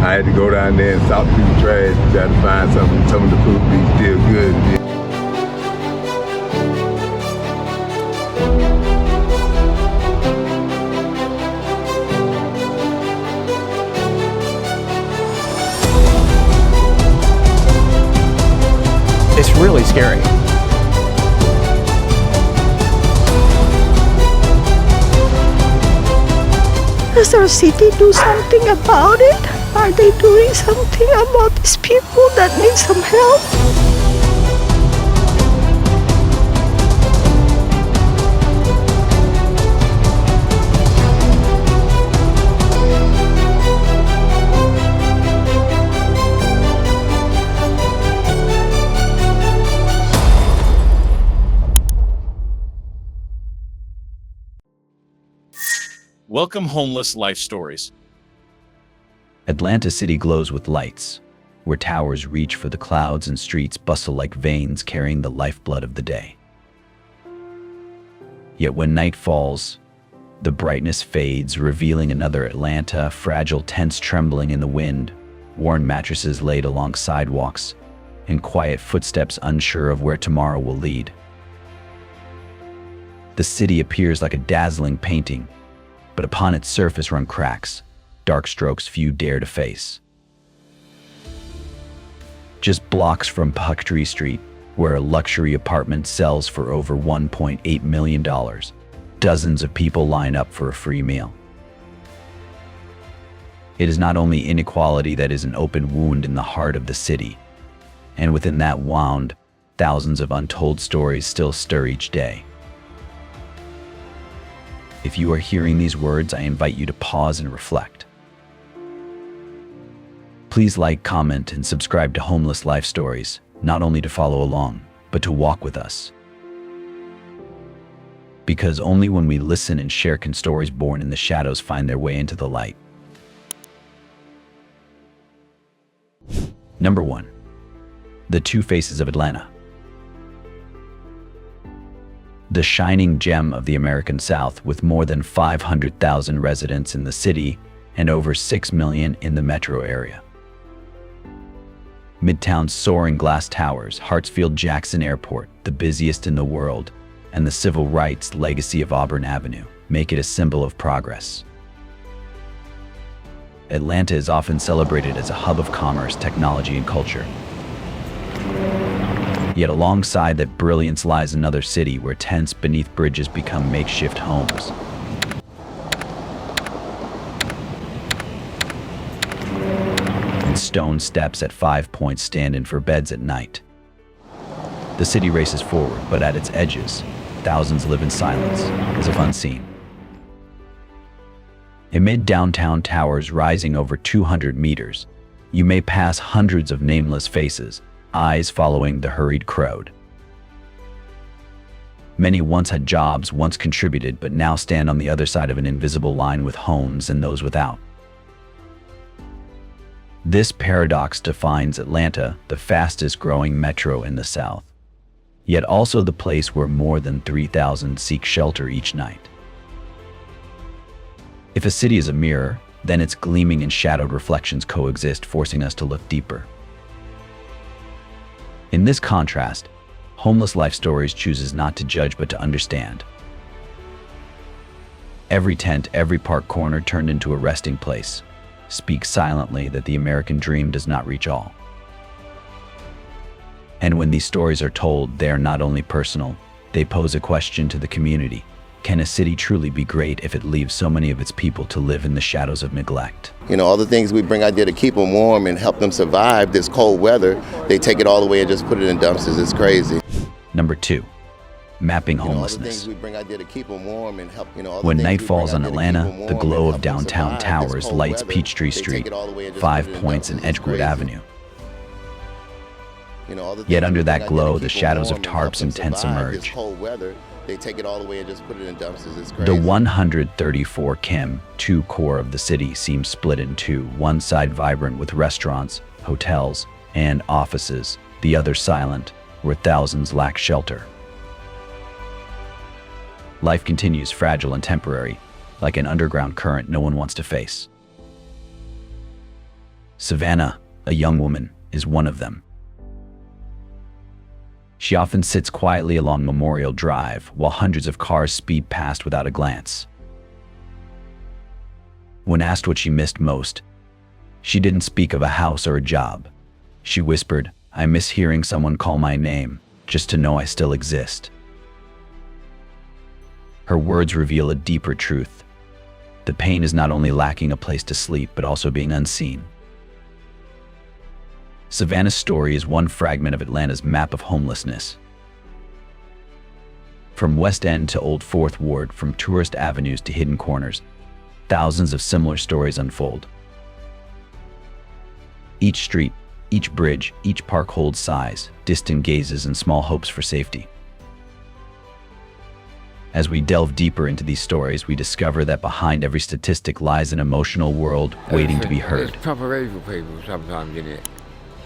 I had to go down there and sort through the trash to try to find something. Some of the food be still good. It's really scary. Does our city do something about it? Are they doing something about these people that need some help? Welcome, Homeless Life Stories. Atlanta City glows with lights, where towers reach for the clouds and streets bustle like veins carrying the lifeblood of the day. Yet when night falls, the brightness fades, revealing another Atlanta, fragile tents trembling in the wind, worn mattresses laid along sidewalks, and quiet footsteps unsure of where tomorrow will lead. The city appears like a dazzling painting, but upon its surface run cracks, dark strokes few dare to face. Just blocks from Pucktree Street, where a luxury apartment sells for over $1.8 million, dozens of people line up for a free meal. It is not only inequality that is an open wound in the heart of the city, and within that wound, thousands of untold stories still stir each day. If you are hearing these words, I invite you to pause and reflect. Please like, comment, and subscribe to Homeless Life Stories, not only to follow along, but to walk with us. Because only when we listen and share can stories born in the shadows find their way into the light. Number 1. The Two Faces of Atlanta. The shining gem of the American South, with more than 500,000 residents in the city and over 6 million in the metro area. Midtown's soaring glass towers, Hartsfield-Jackson Airport, the busiest in the world, and the civil rights legacy of Auburn Avenue make it a symbol of progress. Atlanta is often celebrated as a hub of commerce, technology, and culture. Yet alongside that brilliance lies another city where tents beneath bridges become makeshift homes. And stone steps at 5 points stand in for beds at night. The city races forward, but at its edges, thousands live in silence, as if unseen. Amid downtown towers rising over 200 meters, you may pass hundreds of nameless faces, eyes following the hurried crowd. Many once had jobs, once contributed, but now stand on the other side of an invisible line with homes and those without. This paradox defines Atlanta, the fastest growing metro in the South, yet also the place where more than 3,000 seek shelter each night. If a city is a mirror, then its gleaming and shadowed reflections coexist, forcing us to look deeper. In this contrast, Homeless Life Stories chooses not to judge but to understand. Every tent, every park corner turned into a resting place speaks silently that the American dream does not reach all. And when these stories are told, they are not only personal, they pose a question to the community. Can a city truly be great if it leaves so many of its people to live in the shadows of neglect? You know, all the things we bring out there to keep them warm and help them survive this cold weather, they take it all away and just put it in dumpsters. It's crazy. Number 2. Mapping homelessness. When night falls on Atlanta, the glow of downtown towers lights Peachtree Street, 5 Points, and Edgewood Avenue. Yet under that glow, the shadows of tarps and tents emerge. They take it all away and just put it in dumpsters. It's crazy. The 134 Kim 2 core of the city seems split in two, one side vibrant with restaurants, hotels, and offices, the other silent, where thousands lack shelter. Life continues, fragile and temporary, like an underground current no one wants to face. Savannah, a young woman, is one of them. She often sits quietly along Memorial Drive while hundreds of cars speed past without a glance. When asked what she missed most, she didn't speak of a house or a job. She whispered, "I miss hearing someone call my name, just to know I still exist." Her words reveal a deeper truth. The pain is not only lacking a place to sleep, but also being unseen. Savannah's story is one fragment of Atlanta's map of homelessness. From West End to Old Fourth Ward, from tourist avenues to hidden corners, thousands of similar stories unfold. Each street, each bridge, each park holds sighs, distant gazes, and small hopes for safety. As we delve deeper into these stories, we discover that behind every statistic lies an emotional world waiting to be heard. There's proper evil people sometimes in it.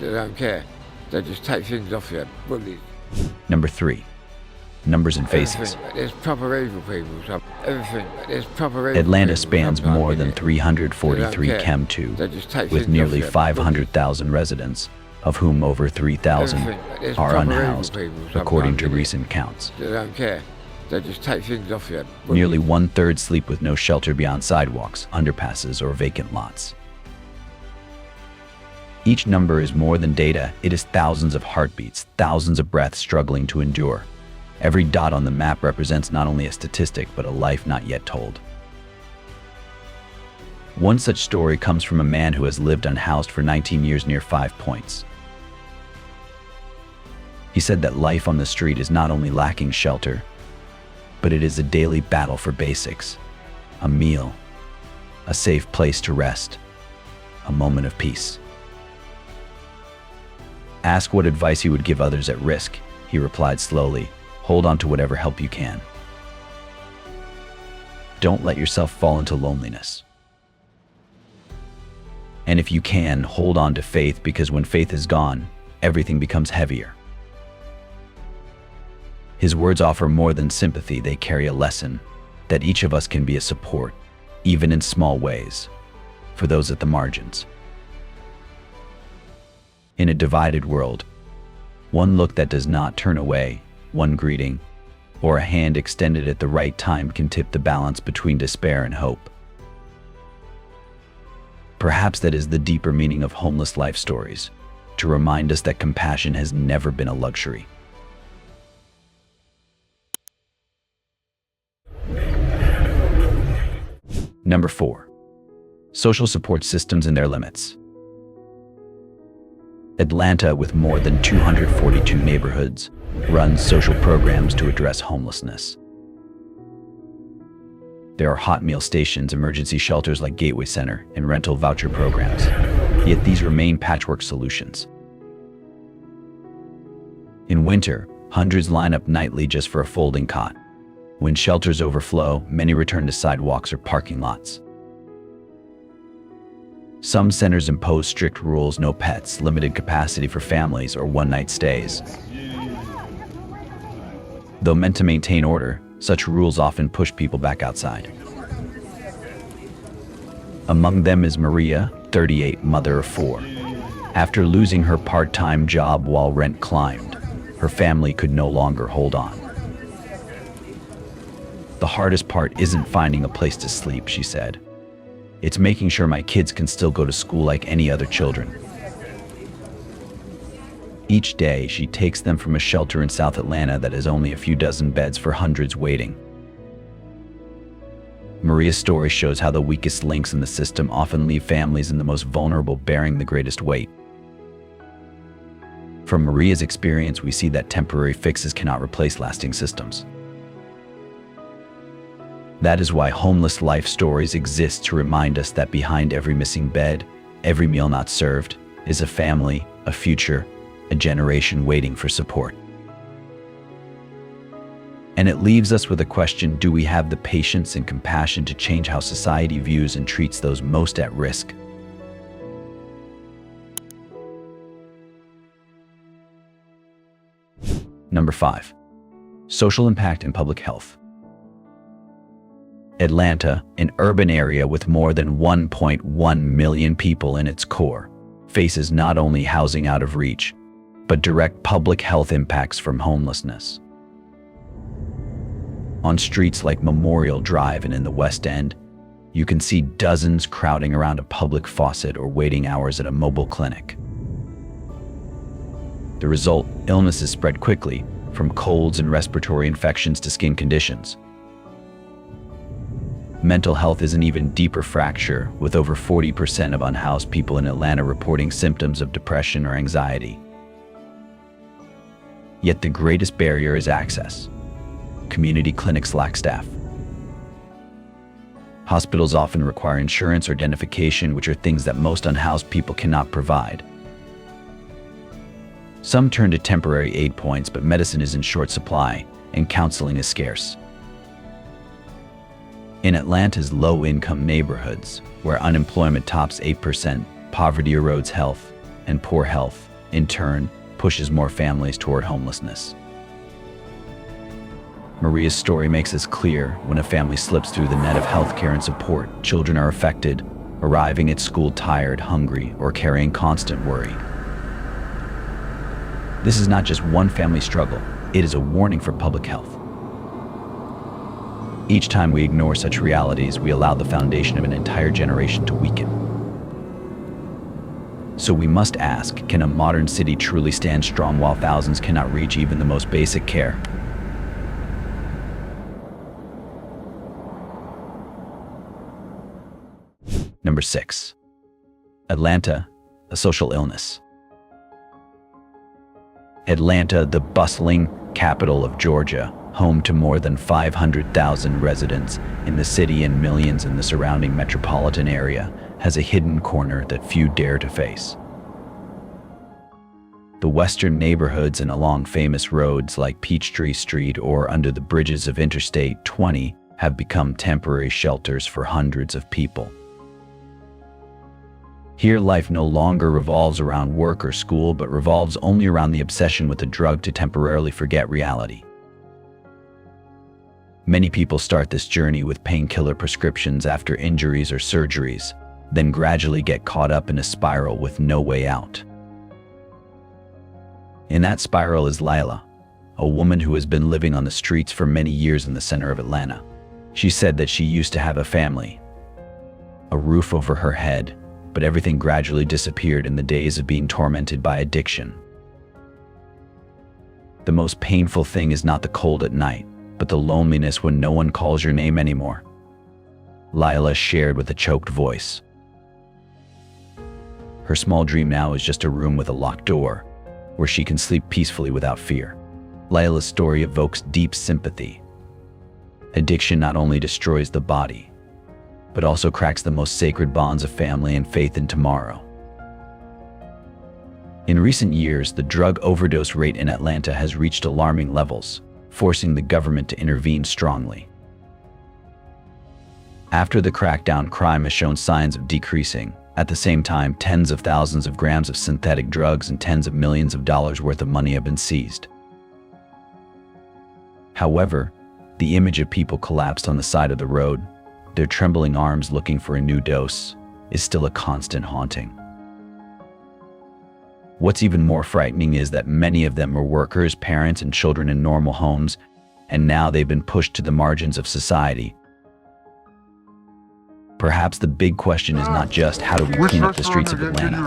They don't care. They just take things off you. Bullies. Number 3. Numbers and faces. There's proper evil people. Everything. There's proper evil Atlanta people spans sometimes more in than it. 343 They don't care. Chem 2, They just take with things nearly off you. 500,000 residents, of whom over 3,000 There's are proper evil unhoused, people according sometimes to in it. recent counts. They don't care. They just take things off you. Nearly 1/3 sleep with no shelter beyond sidewalks, underpasses, or vacant lots. Each number is more than data. It is thousands of heartbeats, thousands of breaths struggling to endure. Every dot on the map represents not only a statistic, but a life not yet told. One such story comes from a man who has lived unhoused for 19 years near 5 Points. He said that life on the street is not only lacking shelter, but it is a daily battle for basics: a meal, a safe place to rest, a moment of peace. Ask what advice he would give others at risk. He replied slowly, "Hold on to whatever help you can. Don't let yourself fall into loneliness. And if you can, hold on to faith, because when faith is gone, everything becomes heavier." His words offer more than sympathy. They carry a lesson that each of us can be a support, even in small ways, for those at the margins. In a divided world, one look that does not turn away, one greeting, or a hand extended at the right time can tip the balance between despair and hope. Perhaps that is the deeper meaning of homeless life stories, to remind us that compassion has never been a luxury. Number 4. Social support systems and their limits. Atlanta, with more than 242 neighborhoods, runs social programs to address homelessness. There are hot meal stations, emergency shelters like Gateway Center, and rental voucher programs. Yet these remain patchwork solutions. In winter, hundreds line up nightly just for a folding cot. When shelters overflow, many return to sidewalks or parking lots. Some centers impose strict rules: no pets, limited capacity for families, or one-night stays. Though meant to maintain order, such rules often push people back outside. Among them is Maria, 38, mother of 4. After losing her part-time job while rent climbed, her family could no longer hold on. "The hardest part isn't finding a place to sleep," she said. "It's making sure my kids can still go to school like any other children." Each day, she takes them from a shelter in South Atlanta that has only a few dozen beds for hundreds waiting. Maria's story shows how the weakest links in the system often leave families in the most vulnerable bearing the greatest weight. From Maria's experience, we see that temporary fixes cannot replace lasting systems. That is why Homeless Life Stories exist, to remind us that behind every missing bed, every meal not served, is a family, a future, a generation waiting for support. And it leaves us with a question: do we have the patience and compassion to change how society views and treats those most at risk? Number 5. Social impact and public health. Atlanta, an urban area with more than 1.1 million people in its core, faces not only housing out of reach, but direct public health impacts from homelessness. On streets like Memorial Drive and in the West End, you can see dozens crowding around a public faucet or waiting hours at a mobile clinic. The result, illnesses spread quickly, from colds and respiratory infections to skin conditions. Mental health is an even deeper fracture, with over 40% of unhoused people in Atlanta reporting symptoms of depression or anxiety. Yet the greatest barrier is access. Community clinics lack staff. Hospitals often require insurance or identification, which are things that most unhoused people cannot provide. Some turn to temporary aid points, but medicine is in short supply, and counseling is scarce. In Atlanta's low-income neighborhoods, where unemployment tops 8%, poverty erodes health, and poor health, in turn, pushes more families toward homelessness. Maria's story makes this clear. When a family slips through the net of healthcare and support, children are affected, arriving at school tired, hungry, or carrying constant worry. This is not just one family struggle, it is a warning for public health. Each time we ignore such realities, we allow the foundation of an entire generation to weaken. So we must ask, can a modern city truly stand strong while thousands cannot reach even the most basic care? Number 6. Atlanta, a social illness. Atlanta, the bustling capital of Georgia, home to more than 500,000 residents in the city and millions in the surrounding metropolitan area, has a hidden corner that few dare to face. The western neighborhoods and along famous roads like Peachtree Street or under the bridges of Interstate 20 have become temporary shelters for hundreds of people. Here, life no longer revolves around work or school, but revolves only around the obsession with a drug to temporarily forget reality. Many people start this journey with painkiller prescriptions after injuries or surgeries, then gradually get caught up in a spiral with no way out. In that spiral is Lila, a woman who has been living on the streets for many years in the center of Atlanta. She said that she used to have a family, a roof over her head, but everything gradually disappeared in the days of being tormented by addiction. The most painful thing is not the cold at night, but the loneliness when no one calls your name anymore, Lila shared with a choked voice. Her small dream now is just a room with a locked door, where she can sleep peacefully without fear. Lila's story evokes deep sympathy. Addiction not only destroys the body, but also cracks the most sacred bonds of family and faith in tomorrow. In recent years, the drug overdose rate in Atlanta has reached alarming levels, forcing the government to intervene strongly. After the crackdown, crime has shown signs of decreasing. At the same time, tens of thousands of grams of synthetic drugs and tens of millions of dollars worth of money have been seized. However, the image of people collapsed on the side of the road, their trembling arms looking for a new dose, is still a constant haunting. What's even more frightening is that many of them were workers, parents, and children in normal homes, and now they've been pushed to the margins of society. Perhaps the big question is not just how do we clean up the streets of Atlanta,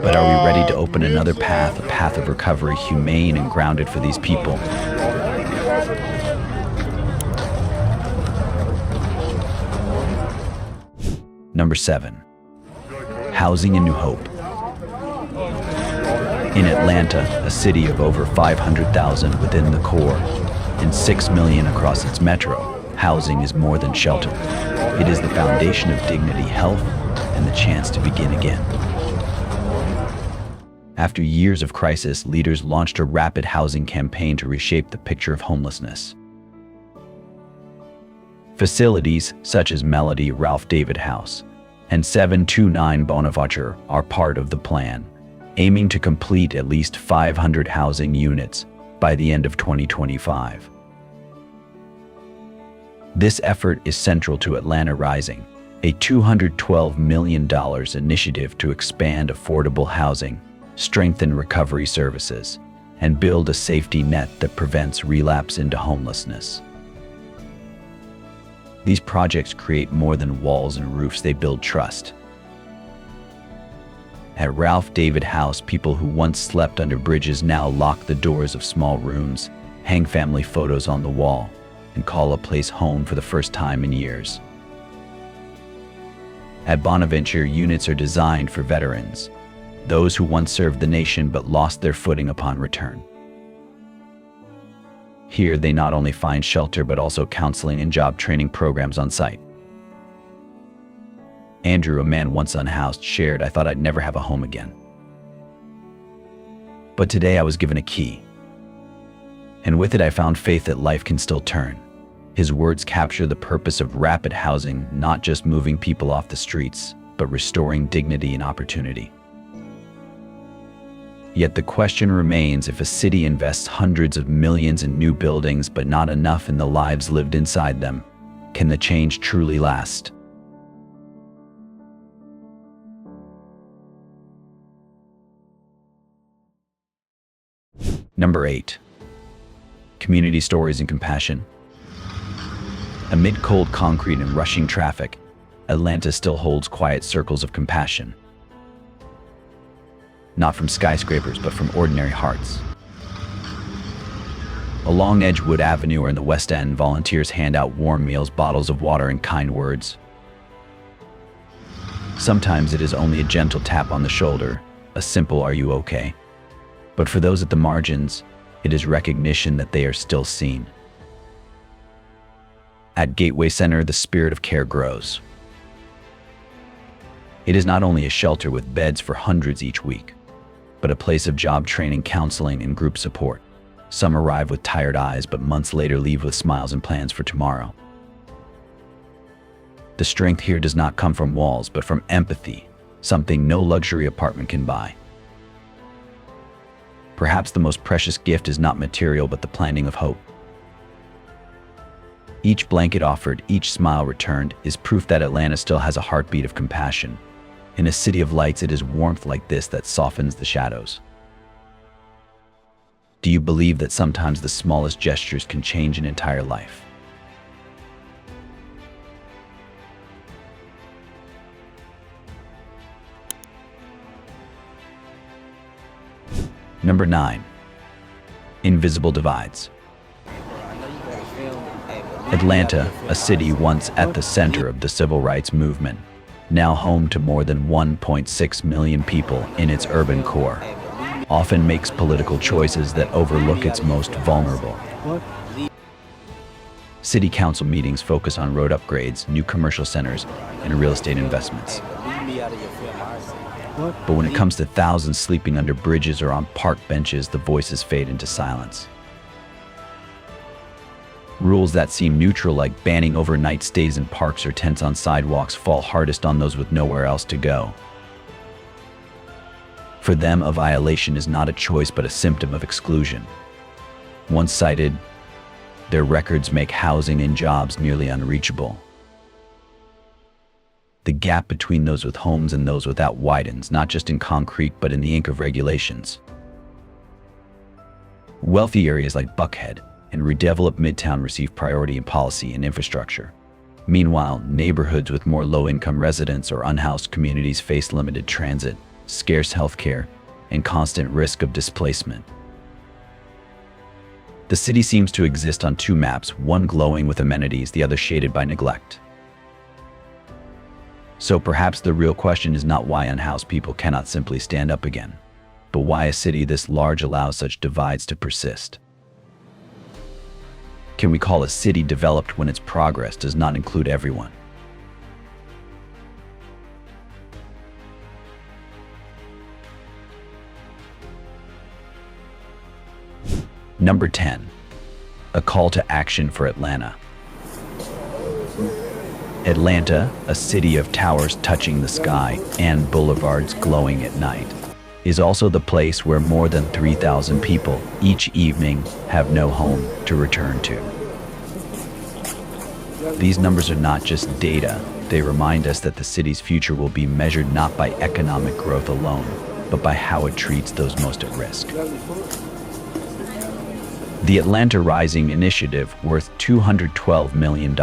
but are we ready to open another path, a path of recovery, humane and grounded for these people? Number 7. Housing and New Hope. In Atlanta, a city of over 500,000 within the core and 6 million across its metro, housing is more than shelter. It is the foundation of dignity, health, and the chance to begin again. After years of crisis, leaders launched a rapid housing campaign to reshape the picture of homelessness. Facilities such as Melody Ralph David House and 729 Bonaventure are part of the plan, aiming to complete at least 500 housing units by the end of 2025. This effort is central to Atlanta Rising, a $212 million initiative to expand affordable housing, strengthen recovery services, and build a safety net that prevents relapse into homelessness. These projects create more than walls and roofs, they build trust. At Ralph David House, people who once slept under bridges now lock the doors of small rooms, hang family photos on the wall, and call a place home for the first time in years. At Bonaventure, units are designed for veterans, those who once served the nation but lost their footing upon return. Here, they not only find shelter but also counseling and job training programs on site. Andrew, a man once unhoused, shared, "I thought I'd never have a home again. But today I was given a key. And with it I found faith that life can still turn." His words capture the purpose of rapid housing, not just moving people off the streets, but restoring dignity and opportunity. Yet the question remains, if a city invests hundreds of millions in new buildings but not enough in the lives lived inside them, can the change truly last? Number 8. Community stories and compassion. Amid cold concrete and rushing traffic, Atlanta still holds quiet circles of compassion. Not from skyscrapers, but from ordinary hearts. Along Edgewood Avenue or in the West End, volunteers hand out warm meals, bottles of water, and kind words. Sometimes it is only a gentle tap on the shoulder, a simple "Are you okay?" But for those at the margins, it is recognition that they are still seen. At Gateway Center, the spirit of care grows. It is not only a shelter with beds for hundreds each week, but a place of job training, counseling, and group support. Some arrive with tired eyes, but months later leave with smiles and plans for tomorrow. The strength here does not come from walls, but from empathy, something no luxury apartment can buy. Perhaps the most precious gift is not material, but the planting of hope. Each blanket offered, each smile returned, is proof that Atlanta still has a heartbeat of compassion. In a city of lights, it is warmth like this that softens the shadows. Do you believe that sometimes the smallest gestures can change an entire life? Number 9. Invisible divides. Atlanta, a city once at the center of the civil rights movement, now home to more than 1.6 million people in its urban core, often makes political choices that overlook its most vulnerable. City council meetings focus on road upgrades, new commercial centers, and real estate investments. But when it comes to thousands sleeping under bridges or on park benches, the voices fade into silence. Rules that seem neutral, like banning overnight stays in parks or tents on sidewalks, fall hardest on those with nowhere else to go. For them, a violation is not a choice but a symptom of exclusion. Once cited, their records make housing and jobs nearly unreachable. The gap between those with homes and those without widens, not just in concrete but in the ink of regulations. Wealthy areas like Buckhead and redeveloped Midtown receive priority in policy and infrastructure. Meanwhile, neighborhoods with more low-income residents or unhoused communities face limited transit, scarce healthcare, and constant risk of displacement. The city seems to exist on two maps, one glowing with amenities, the other shaded by neglect. So perhaps the real question is not why unhoused people cannot simply stand up again, but why a city this large allows such divides to persist. Can we call a city developed when its progress does not include everyone? Number 10. A call to action for Atlanta. Atlanta, a city of towers touching the sky and boulevards glowing at night, is also the place where more than 3,000 people each evening have no home to return to. These numbers are not just data, They remind us that the city's future will be measured not by economic growth alone, but by how it treats those most at risk. The Atlanta Rising initiative, worth $212 million,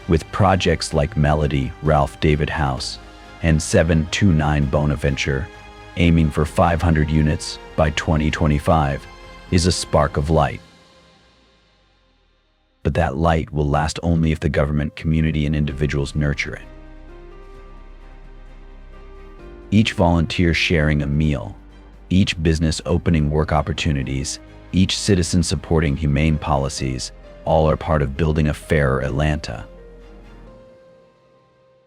with projects like Melody, Ralph David House, and 729 Bonaventure, aiming for 500 units by 2025, is a spark of light. But that light will last only if the government, community, and individuals nurture it. Each volunteer sharing a meal, each business opening work opportunities, each citizen supporting humane policies, all are part of building a fairer Atlanta.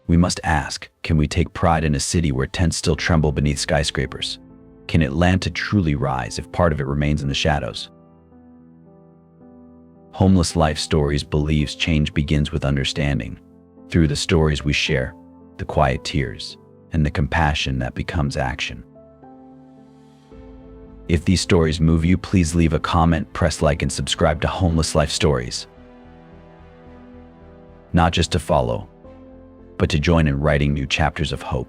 We must ask, can we take pride in a city where tents still tremble beneath skyscrapers? Can Atlanta truly rise if part of it remains in the shadows? Homeless Life Stories believes change begins with understanding. Through the stories we share, the quiet tears, and the compassion that becomes action. If these stories move you, please leave a comment, press like, and subscribe to Homeless Life Stories. Not just to follow, but to join in writing new chapters of hope.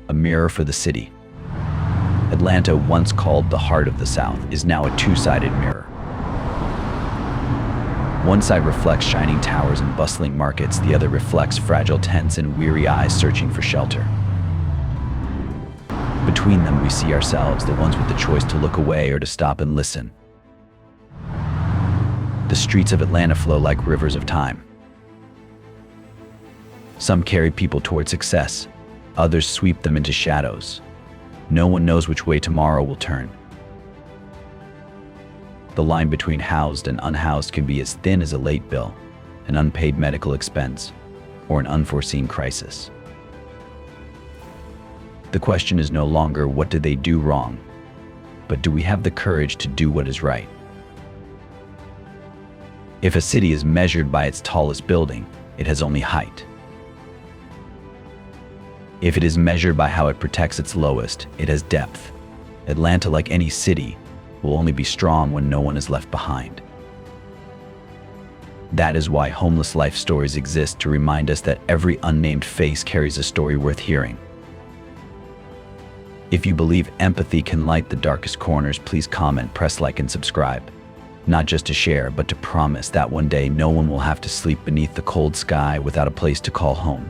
A mirror for the city. Atlanta, once called the heart of the South, is now a two-sided mirror. One side reflects shining towers and bustling markets, the other reflects fragile tents and weary eyes searching for shelter. Between them, we see ourselves, the ones with the choice to look away or to stop and listen. The streets of Atlanta flow like rivers of time. Some carry people toward success, others sweep them into shadows. No one knows which way tomorrow will turn. The line between housed and unhoused can be as thin as a late bill, an unpaid medical expense, or an unforeseen crisis. The question is no longer what did they do wrong, but do we have the courage to do what is right? If a city is measured by its tallest building, it has only height. If it is measured by how it protects its lowest, it has depth. Atlanta, like any city, will only be strong when no one is left behind. That is why Homeless Life Stories exist, to remind us that every unnamed face carries a story worth hearing. If you believe empathy can light the darkest corners, please comment, press like, and subscribe. Not just to share, but to promise that one day no one will have to sleep beneath the cold sky without a place to call home.